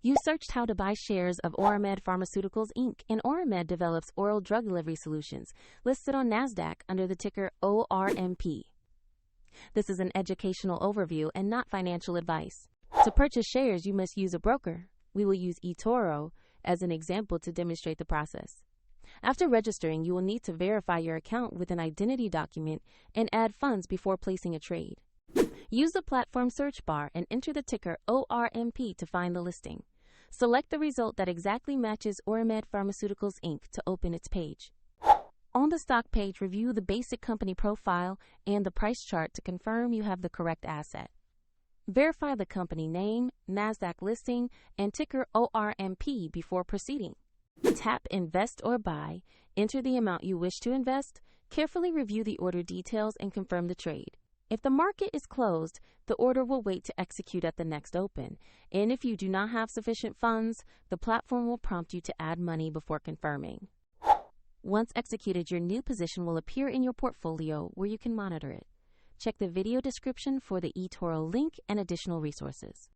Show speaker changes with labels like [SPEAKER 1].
[SPEAKER 1] You searched how to buy shares of Oramed Pharmaceuticals Inc., and Oramed develops oral drug delivery solutions listed on NASDAQ under the ticker ORMP. This is an educational overview and not financial advice. To purchase shares, you must use a broker. We will use eToro as an example to demonstrate the process. After registering, you will need to verify your account with an identity document and add funds before placing a trade. Use the platform search bar and enter the ticker ORMP to find the listing. Select the result that exactly matches Oramed Pharmaceuticals Inc. to open its page. On the stock page, review the basic company profile and the price chart to confirm you have the correct asset. Verify the company name, NASDAQ listing, and ticker ORMP before proceeding. Tap Invest or Buy, enter the amount you wish to invest, carefully review the order details, and confirm the trade. If the market is closed, the order will wait to execute at the next open, and if you do not have sufficient funds, the platform will prompt you to add money before confirming. Once executed, your new position will appear in your portfolio where you can monitor it. Check the video description for the eToro link and additional resources.